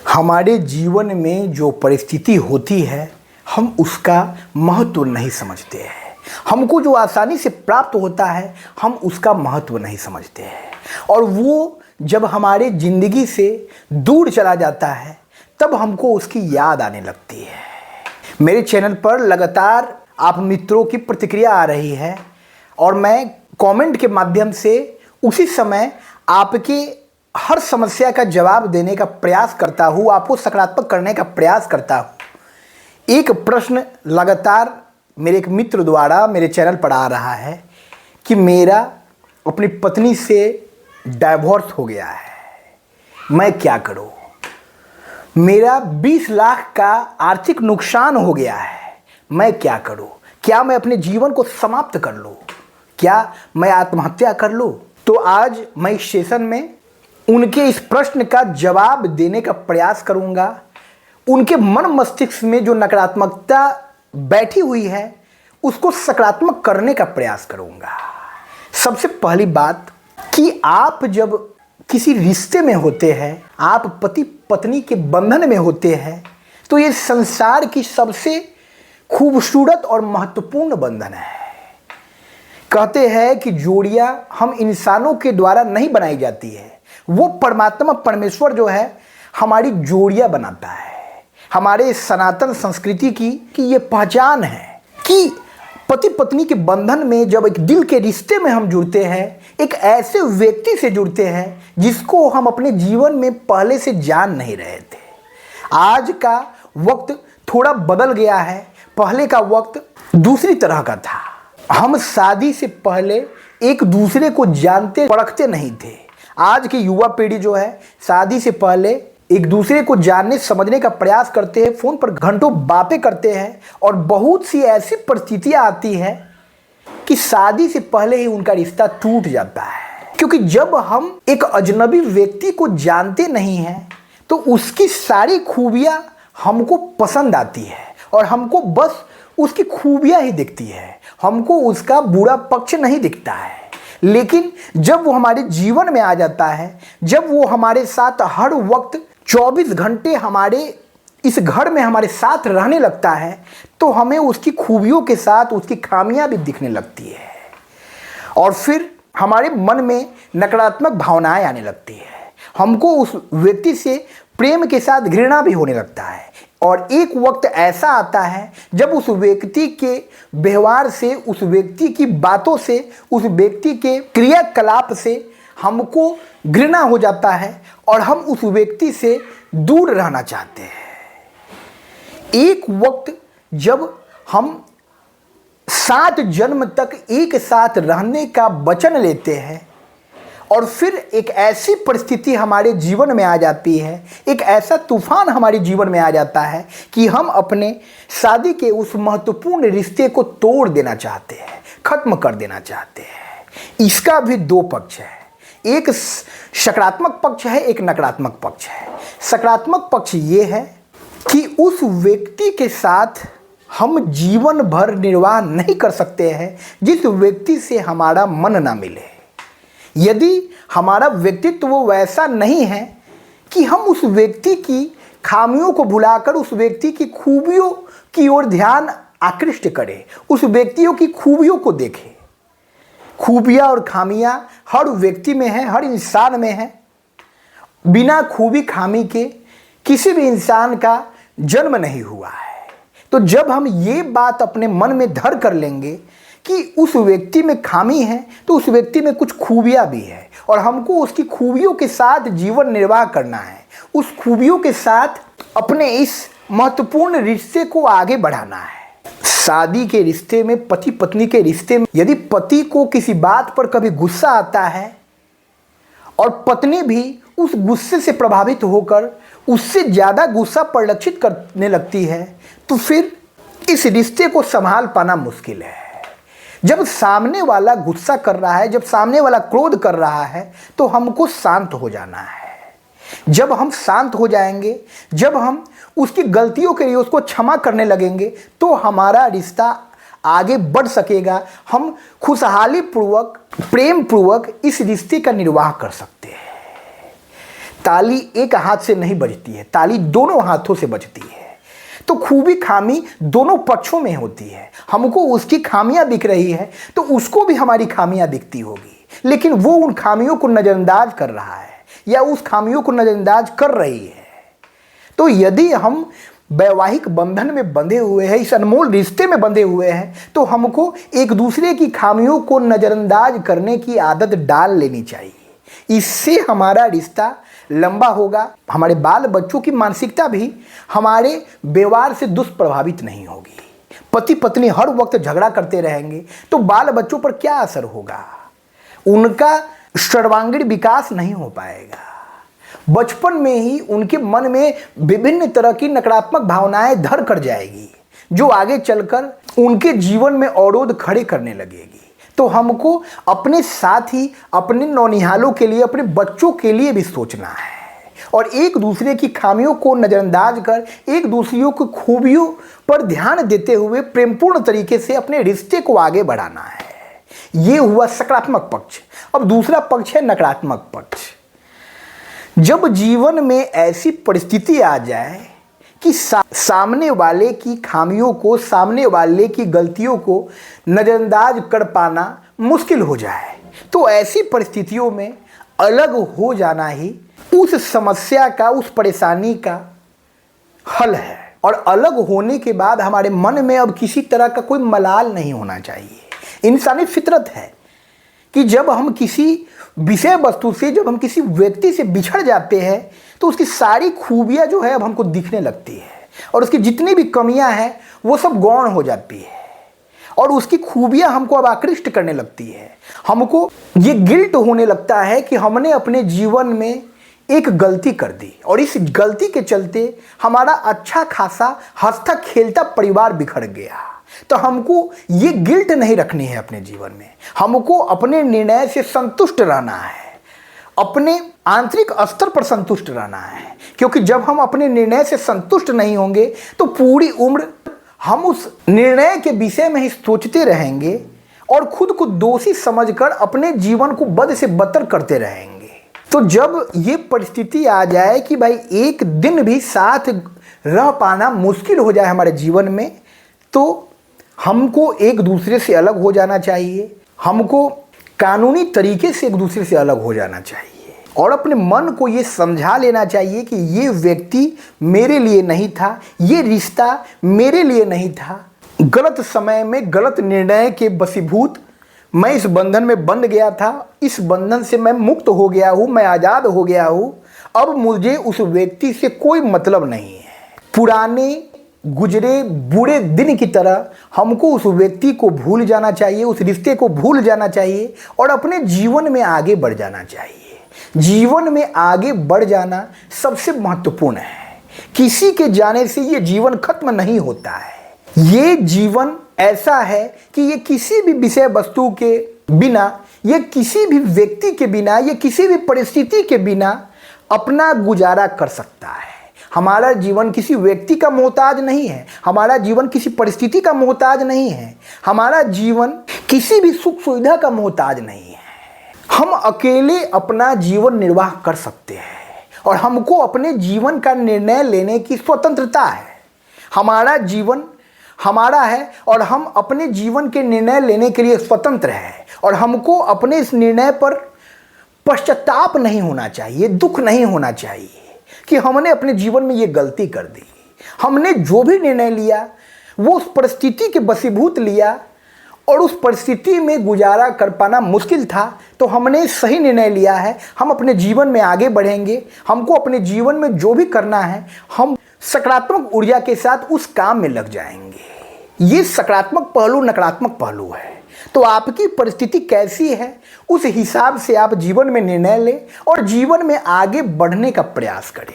हमारे जीवन में जो परिस्थिति होती है हम उसका महत्व नहीं समझते हैं। हमको जो आसानी से प्राप्त होता है हम उसका महत्व नहीं समझते हैं, और वो जब हमारे ज़िंदगी से दूर चला जाता है तब हमको उसकी याद आने लगती है। मेरे चैनल पर लगातार आप मित्रों की प्रतिक्रिया आ रही है और मैं कमेंट के माध्यम से उसी समय आपके हर समस्या का जवाब देने का प्रयास करता हूँ, आपको सकारात्मक करने का प्रयास करता हूँ। एक प्रश्न लगातार मेरे एक मित्र द्वारा मेरे चैनल पर आ रहा है कि मेरा अपनी पत्नी से डाइवोर्स हो गया है, मैं क्या करूँ? मेरा 20 लाख का आर्थिक नुकसान हो गया है, मैं क्या करूँ? क्या मैं अपने जीवन को समाप्त कर लूँ? क्या मैं आत्महत्या कर लूँ? तो आज मैं इस सेशन में उनके इस प्रश्न का जवाब देने का प्रयास करूंगा। उनके मन मस्तिष्क में जो नकारात्मकता बैठी हुई है उसको सकारात्मक करने का प्रयास करूंगा। सबसे पहली बात कि आप जब किसी रिश्ते में होते हैं, आप पति पत्नी के बंधन में होते हैं, तो ये संसार की सबसे खूबसूरत और महत्वपूर्ण बंधन है। कहते हैं कि जोड़ियां हम इंसानों के द्वारा नहीं बनाई जाती है, वो परमात्मा परमेश्वर जो है हमारी जोड़ियां बनाता है। हमारे सनातन संस्कृति की ये पहचान है कि पति पत्नी के बंधन में जब एक दिल के रिश्ते में हम जुड़ते हैं, एक ऐसे व्यक्ति से जुड़ते हैं जिसको हम अपने जीवन में पहले से जान नहीं रहे थे। आज का वक्त थोड़ा बदल गया है, पहले का वक्त दूसरी तरह का था। हम शादी से पहले एक दूसरे को जानते परखते नहीं थे। आज की युवा पीढ़ी जो है शादी से पहले एक दूसरे को जानने समझने का प्रयास करते हैं, फ़ोन पर घंटों बातें करते हैं, और बहुत सी ऐसी परिस्थितियां आती हैं कि शादी से पहले ही उनका रिश्ता टूट जाता है। क्योंकि जब हम एक अजनबी व्यक्ति को जानते नहीं हैं तो उसकी सारी खूबियां हमको पसंद आती है और हमको बस उसकी खूबियां ही दिखती है, हमको उसका बुरा पक्ष नहीं दिखता है। लेकिन जब वो हमारे जीवन में आ जाता है, जब वो हमारे साथ हर वक्त 24 घंटे हमारे इस घर में हमारे साथ रहने लगता है, तो हमें उसकी खूबियों के साथ उसकी खामियां भी दिखने लगती है, और फिर हमारे मन में नकारात्मक भावनाएं आने लगती है। हमको उस व्यक्ति से प्रेम के साथ घृणा भी होने लगता है, और एक वक्त ऐसा आता है जब उस व्यक्ति के व्यवहार से, उस व्यक्ति की बातों से, उस व्यक्ति के क्रियाकलाप से हमको घृणा हो जाता है और हम उस व्यक्ति से दूर रहना चाहते हैं। एक वक्त जब हम 7 जन्म तक एक साथ रहने का वचन लेते हैं और फिर एक ऐसी परिस्थिति हमारे जीवन में आ जाती है, एक ऐसा तूफान हमारे जीवन में आ जाता है कि हम अपने शादी के उस महत्वपूर्ण रिश्ते को तोड़ देना चाहते हैं, खत्म कर देना चाहते हैं। इसका भी 2 पक्ष है, एक सकारात्मक पक्ष है, एक नकारात्मक पक्ष है। सकारात्मक पक्ष ये है कि उस व्यक्ति के साथ हम जीवन भर निर्वाह नहीं कर सकते हैं जिस व्यक्ति से हमारा मन ना मिले। यदि हमारा व्यक्तित्व वो वैसा नहीं है कि हम उस व्यक्ति की खामियों को भुलाकर उस व्यक्ति की खूबियों की ओर ध्यान आकृष्ट करें, उस व्यक्तियों की खूबियों को देखें। खूबियाँ और खामियाँ हर व्यक्ति में है, हर इंसान में है। बिना खूबी खामी के किसी भी इंसान का जन्म नहीं हुआ है। तो जब हम ये बात अपने मन में धर कर लेंगे कि उस व्यक्ति में खामी है तो उस व्यक्ति में कुछ खूबियां भी है, और हमको उसकी खूबियों के साथ जीवन निर्वाह करना है, उस खूबियों के साथ अपने इस महत्वपूर्ण रिश्ते को आगे बढ़ाना है। शादी के रिश्ते में, पति पत्नी के रिश्ते में, यदि पति को किसी बात पर कभी गुस्सा आता है और पत्नी भी उस गुस्से से प्रभावित होकर उससे ज़्यादा गुस्सा परिलक्षित करने लगती है, तो फिर इस रिश्ते को संभाल पाना मुश्किल है। जब सामने वाला गुस्सा कर रहा है, जब सामने वाला क्रोध कर रहा है, तो हमको शांत हो जाना है। जब हम शांत हो जाएंगे, जब हम उसकी गलतियों के लिए उसको क्षमा करने लगेंगे, तो हमारा रिश्ता आगे बढ़ सकेगा। हम खुशहाली पूर्वक, प्रेम पूर्वक इस रिश्ते का निर्वाह कर सकते हैं। ताली एक हाथ से नहीं बजती है, ताली दोनों हाथों से बजती है। तो खूबी खामी दोनों पक्षों में होती है। हमको उसकी खामियां दिख रही है तो उसको भी हमारी खामियां दिखती होगी, लेकिन वो उन खामियों को नज़रअंदाज कर रहा है या उस खामियों को नज़रअंदाज कर रही है। तो यदि हम वैवाहिक बंधन में बंधे हुए हैं, इस अनमोल रिश्ते में बंधे हुए हैं, तो हमको एक दूसरे की खामियों को नज़रअंदाज करने की आदत डाल लेनी चाहिए। इससे हमारा रिश्ता लंबा होगा, हमारे बाल बच्चों की मानसिकता भी हमारे व्यवहार से दुष्प्रभावित नहीं होगी। पति पत्नी हर वक्त झगड़ा करते रहेंगे तो बाल बच्चों पर क्या असर होगा? उनका सर्वांगीण विकास नहीं हो पाएगा। बचपन में ही उनके मन में विभिन्न तरह की नकारात्मक भावनाएं धर कर जाएगी, जो आगे चलकर उनके जीवन में अवरोध खड़े करने लगेगी। तो हमको अपने साथ ही अपने नौनिहालों के लिए, अपने बच्चों के लिए भी सोचना है और एक दूसरे की खामियों को नज़रअंदाज कर एक दूसरे की खूबियों पर ध्यान देते हुए प्रेमपूर्ण तरीके से अपने रिश्ते को आगे बढ़ाना है। ये हुआ सकारात्मक पक्ष। अब दूसरा पक्ष है नकारात्मक पक्ष। जब जीवन में ऐसी परिस्थिति आ जाए कि सामने वाले की खामियों को, सामने वाले की गलतियों को नज़रअंदाज कर पाना मुश्किल हो जाए, तो ऐसी परिस्थितियों में अलग हो जाना ही उस समस्या का, उस परेशानी का हल है। और अलग होने के बाद हमारे मन में अब किसी तरह का कोई मलाल नहीं होना चाहिए। इंसानी फितरत है कि जब हम किसी विषय वस्तु से, जब हम किसी व्यक्ति से बिछड़ जाते हैं तो उसकी सारी खूबियां जो है अब हमको दिखने लगती है और उसकी जितनी भी कमियां हैं वो सब गौण हो जाती है और उसकी खूबियां हमको अब आकृष्ट करने लगती है। हमको ये गिल्ट होने लगता है कि हमने अपने जीवन में एक गलती कर दी और इस गलती के चलते हमारा अच्छा खासा हंसता खेलता परिवार बिखर गया। तो हमको ये गिल्ट नहीं रखनी है अपने जीवन में। हमको अपने निर्णय से संतुष्ट रहना है, अपने आंतरिक स्तर पर संतुष्ट रहना है, क्योंकि जब हम अपने निर्णय से संतुष्ट नहीं होंगे तो पूरी उम्र हम उस निर्णय के विषय में ही सोचते रहेंगे और खुद को दोषी समझकर अपने जीवन को बद से बदतर करते रहेंगे। तो जब ये परिस्थिति आ जाए कि भाई एक दिन भी साथ रह पाना मुश्किल हो जाए हमारे जीवन में, तो हमको एक दूसरे से अलग हो जाना चाहिए। हमको कानूनी तरीके से एक दूसरे से अलग हो जाना चाहिए और अपने मन को ये समझा लेना चाहिए कि ये व्यक्ति मेरे लिए नहीं था, ये रिश्ता मेरे लिए नहीं था। गलत समय में गलत निर्णय के वशीभूत मैं इस बंधन में बंध गया था, इस बंधन से मैं मुक्त हो गया हूँ, मैं आज़ाद हो गया हूँ। अब मुझे उस व्यक्ति से कोई मतलब नहीं है। पुराने गुजरे बुरे दिन की तरह हमको उस व्यक्ति को भूल जाना चाहिए, उस रिश्ते को भूल जाना चाहिए और अपने जीवन में आगे बढ़ जाना चाहिए। जीवन में आगे बढ़ जाना सबसे महत्वपूर्ण है। किसी के जाने से ये जीवन खत्म नहीं होता है। ये जीवन ऐसा है कि ये किसी भी विषय वस्तु के बिना, ये किसी भी व्यक्ति के बिना, ये किसी भी परिस्थिति के बिना अपना गुजारा कर सकता है। हमारा जीवन किसी व्यक्ति का मोहताज नहीं है, हमारा जीवन किसी परिस्थिति का मोहताज नहीं है, हमारा जीवन किसी भी सुख सुविधा का मोहताज नहीं है। हम अकेले अपना जीवन निर्वाह कर सकते हैं और हमको अपने जीवन का निर्णय लेने की स्वतंत्रता है। हमारा जीवन हमारा है और हम अपने जीवन के निर्णय लेने के लिए स्वतंत्र हैं और हमको अपने इस निर्णय पर पश्चाताप नहीं होना चाहिए, दुख नहीं होना चाहिए कि हमने अपने जीवन में ये गलती कर दी। हमने जो भी निर्णय लिया वो उस परिस्थिति के वशीभूत लिया और उस परिस्थिति में गुजारा कर पाना मुश्किल था, तो हमने सही निर्णय लिया है। हम अपने जीवन में आगे बढ़ेंगे। हमको अपने जीवन में जो भी करना है हम सकारात्मक ऊर्जा के साथ उस काम में लग जाएंगे। ये सकारात्मक पहलू, नकारात्मक पहलू है। तो आपकी परिस्थिति कैसी है उस हिसाब से आप जीवन में निर्णय लें और जीवन में आगे बढ़ने का प्रयास करें।